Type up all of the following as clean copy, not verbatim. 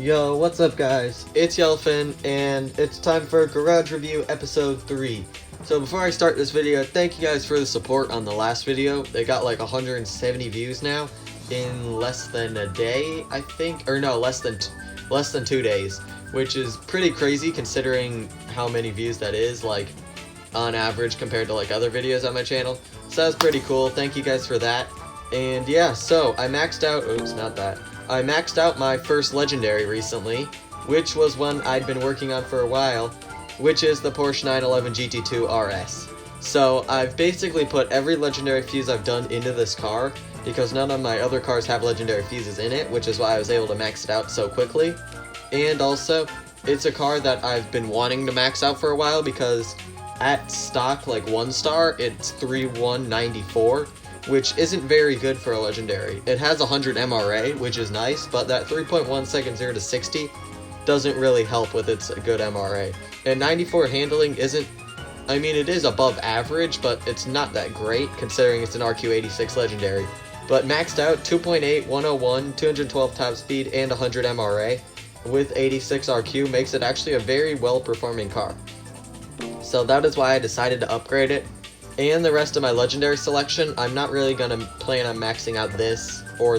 Yo, what's up guys? It's Yellowfin, and it's time for Garage Review Episode 3. So before I start this video, thank you guys for the support on the last video. They got like 170 views now in less than a day, I think. Or no, less than 2 days, which is pretty crazy considering how many views that is, like, on average compared to like other videos on my channel. So that's pretty cool. Thank you guys for that. And yeah, so I maxed out, I maxed out my first legendary recently, which was one I'd been working on for a while, which is the Porsche 911 GT2 RS. So I've basically put every legendary fuse I've done into this car, because none of my other cars have legendary fuses in it, which is why I was able to max it out so quickly. And also, it's a car that I've been wanting to max out for a while, because at stock, like 1 star, it's 3.194. Which isn't very good for a legendary. It has 100 MRA, which is nice, but that 3.1 second 0 to 60 doesn't really help with its good MRA. And 94 handling isn't, I mean, it is above average, but it's not that great considering it's an RQ86 legendary. But maxed out 2.8, 101, 212 top speed, and 100 MRA with 86 RQ makes it actually a very well performing car. So that is why I decided to upgrade it. And the rest of my legendary selection, I'm not really going to plan on maxing out this, or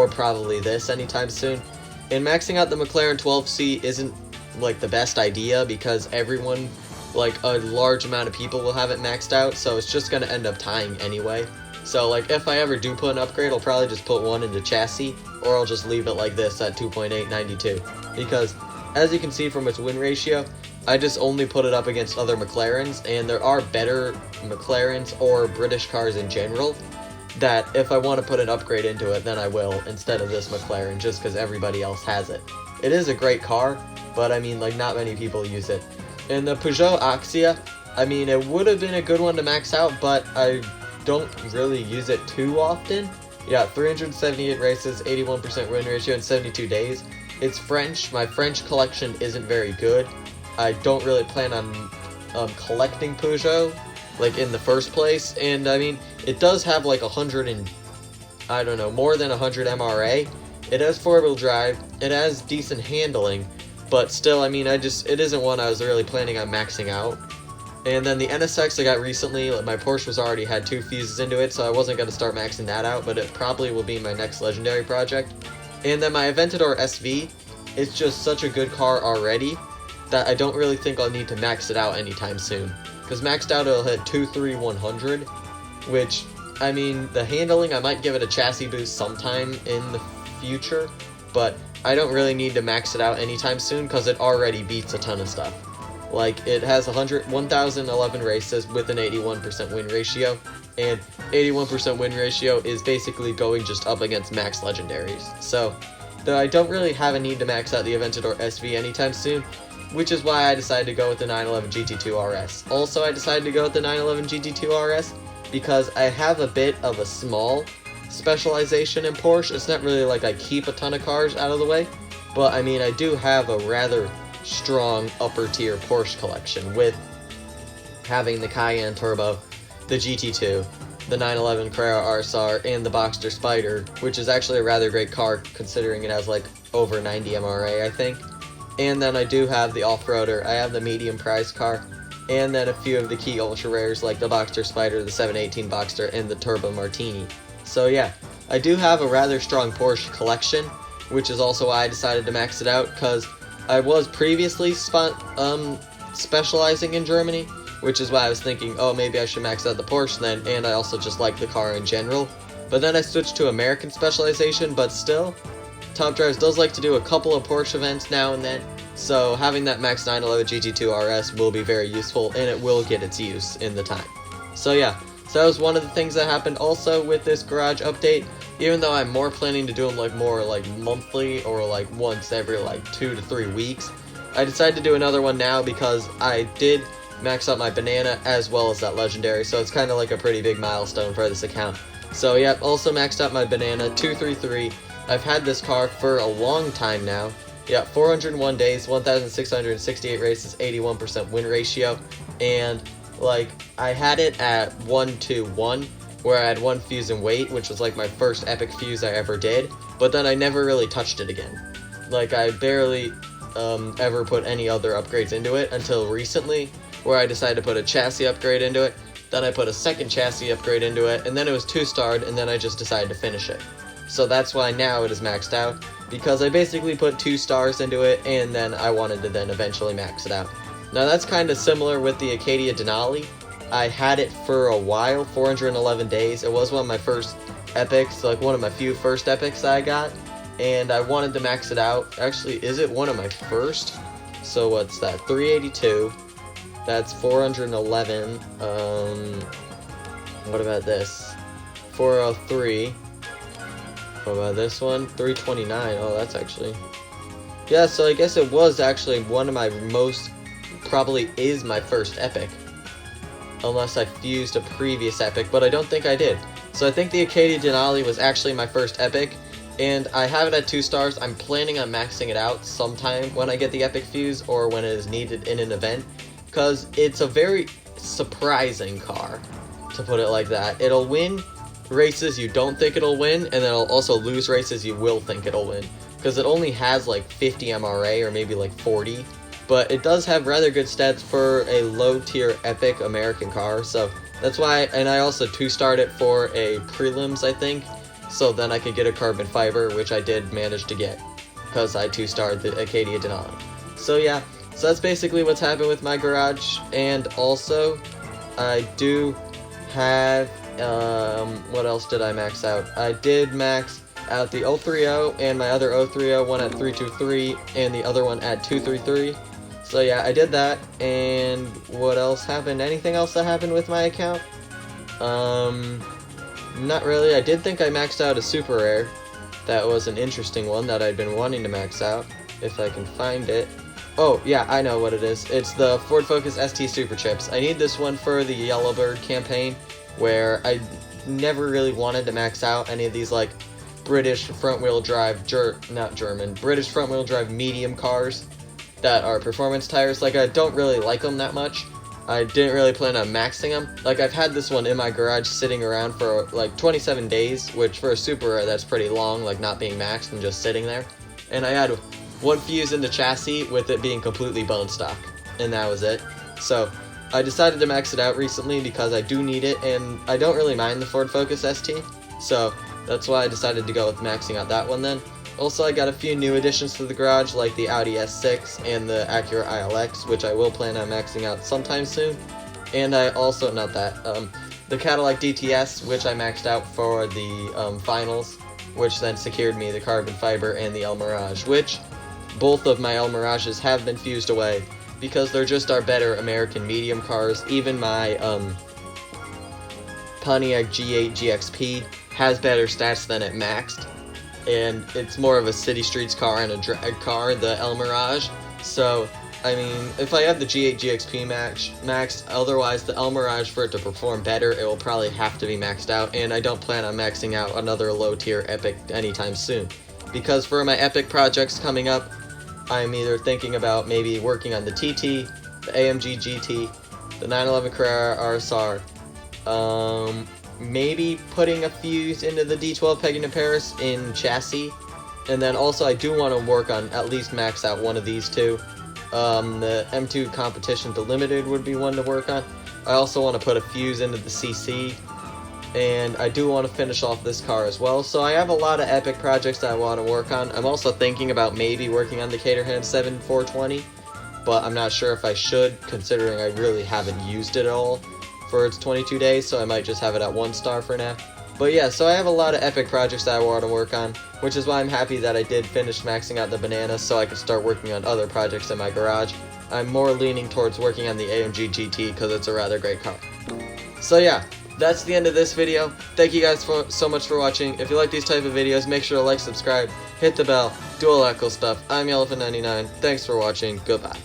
probably this anytime soon. And maxing out the McLaren 12C isn't, like, the best idea, because everyone, like, a large amount of people will have it maxed out, so it's just going to end up tying anyway. So, like, if I ever do put an upgrade, I'll probably just put one into chassis, or I'll just leave it like this at 2.892. Because, as you can see from its win ratio, I just only put it up against other McLarens, and there are better McLarens or British cars in general that if I want to put an upgrade into it, then I will, instead of this McLaren, just because everybody else has it. It is a great car, but I mean, like, not many people use it. And the Peugeot Axia, I mean, it would have been a good one to max out, but I don't really use it too often. Yeah, 378 races, 81% win ratio in 72 days. It's French. My French collection isn't very good. I don't really plan on collecting Peugeot, like, in the first place, and I mean, it does have like 100 and, I don't know, more than 100 MRA, it has 4-wheel drive, it has decent handling, but still, I mean, it isn't one I was really planning on maxing out. And then the NSX I got recently, like, my Porsche was already had 2 fuses into it, so I wasn't going to start maxing that out, but it probably will be my next legendary project. And then my Aventador SV, it's just such a good car already, that I don't really think I'll need to max it out anytime soon. Because maxed out it'll hit 23100, which, I mean, the handling, I might give it a chassis boost sometime in the future, but I don't really need to max it out anytime soon because it already beats a ton of stuff. Like, it has 1,011 races with an 81% win ratio, and 81% win ratio is basically going just up against max legendaries. So, though I don't really have a need to max out the Aventador SV anytime soon, which is why I decided to go with the 911 GT2 RS. Also, I decided to go with the 911 GT2 RS because I have a bit of a small specialization in Porsche. It's not really like I keep a ton of cars out of the way, but I mean, I do have a rather strong upper tier Porsche collection with having the Cayenne Turbo, the GT2, the 911 Carrera RSR, and the Boxster Spider, which is actually a rather great car considering it has like over 90 MRA, I think. And then I do have the off-roader, I have the medium prize car, and then a few of the key ultra rares like the Boxster Spider, the 718 Boxster, and the Turbo Martini. So yeah, I do have a rather strong Porsche collection, which is also why I decided to max it out, because I was previously specializing in Germany, which is why I was thinking, oh, maybe I should max out the Porsche then, and I also just like the car in general. But then I switched to American specialization, but still, Top Drives does like to do a couple of Porsche events now and then, so having that Max 911 GT2 RS will be very useful, and it will get its use in the time. So yeah, so that was one of the things that happened also with this garage update. Even though I'm more planning to do them like more like monthly or like once every like 2 to 3 weeks, I decided to do another one now because I did max out my banana as well as that legendary, so it's kind of like a pretty big milestone for this account. So yeah, also maxed out my banana 233. I've had this car for a long time now. Yeah, 401 days, 1,668 races, 81% win ratio, and like I had it at 1-2-1, where I had 1 fuse in weight, which was like my first epic fuse I ever did, but then I never really touched it again. Like, I barely ever put any other upgrades into it until recently, where I decided to put a chassis upgrade into it. Then I put a second chassis upgrade into it, and then it was 2-starred, and then I just decided to finish it. So that's why now it is maxed out, because I basically put 2 stars into it, and then I wanted to then eventually max it out. Now that's kind of similar with the Acadia Denali. I had it for a while, 411 days. It was one of my first epics, like one of my few first epics that I got, and I wanted to max it out. Actually, is it one of my first? So what's that? 382. That's 411. What about this? 403. What about this one? 329. Oh, that's actually... Yeah, so I guess it was actually one of my most... Probably is my first epic. Unless I fused a previous epic, but I don't think I did. So I think the Acadia Denali was actually my first epic, and I have it at 2 stars. I'm planning on maxing it out sometime when I get the epic fuse or when it is needed in an event, because it's a very surprising car, to put it like that. It'll win races you don't think it'll win, and then it'll also lose races you will think it'll win, because it only has like 50 MRA or maybe like 40, but it does have rather good stats for a low tier epic American car. So that's why, and I also 2-starred it for a prelims, I think, so then I could get a carbon fiber, which I did manage to get because I 2-starred the Acadia Denali. So yeah, so that's basically what's happened with my garage. And also I do have what else did I max out? I did max out the 030 and my other 030, one at 323 and the other one at 233. So yeah, I did that. And what else happened? Anything else that happened with my account? Not really. I did think I maxed out a super rare. That was an interesting one that I'd been wanting to max out, if I can find it. Oh yeah, I know what it is. It's the Ford Focus ST Super Chips. I need this one for the Yellowbird campaign, where I never really wanted to max out any of these like British front-wheel drive, British front-wheel drive medium cars that are performance tires. Like, I don't really like them that much. I didn't really plan on maxing them. Like, I've had this one in my garage sitting around for like 27 days, which for a super rare, that's pretty long, like not being maxed and just sitting there. And I had one fuse in the chassis with it being completely bone stock, and that was it. So I decided to max it out recently because I do need it, and I don't really mind the Ford Focus ST, so that's why I decided to go with maxing out that one then. Also, I got a few new additions to the garage, like the Audi S6 and the Acura ILX, which I will plan on maxing out sometime soon. And I also, the Cadillac DTS, which I maxed out for the finals, which then secured me the carbon fiber and the El Mirage, which both of my El Mirages have been fused away because they're just our better American medium cars. Even my Pontiac G8 GXP has better stats than it maxed, and it's more of a city streets car and a drag car, the El Mirage. So, I mean, if I have the G8 GXP maxed, otherwise the El Mirage, for it to perform better, it will probably have to be maxed out, and I don't plan on maxing out another low tier epic anytime soon. Because for my epic projects coming up, I'm either thinking about maybe working on the TT, the AMG GT, the 911 Carrera RSR, maybe putting a fuse into the D12 Pegging to Paris in chassis, and then also I do want to work on at least max out one of these two. The M2 Competition Delimited would be one to work on. I also want to put a fuse into the CC, and I do want to finish off this car as well. So I have a lot of epic projects that I want to work on. I'm also thinking about maybe working on the Caterham 7420, but I'm not sure if I should, considering I really haven't used it at all for its 22 days, so I might just have it at 1 star for now. But yeah, so I have a lot of epic projects that I want to work on, which is why I'm happy that I did finish maxing out the Banana so I could start working on other projects in my garage. I'm more leaning towards working on the AMG GT because it's a rather great car. So yeah, that's the end of this video. Thank you guys so much for watching. If you like these type of videos, make sure to like, subscribe, hit the bell, do all that cool stuff. I'm Yellowfin99. Thanks for watching. Goodbye.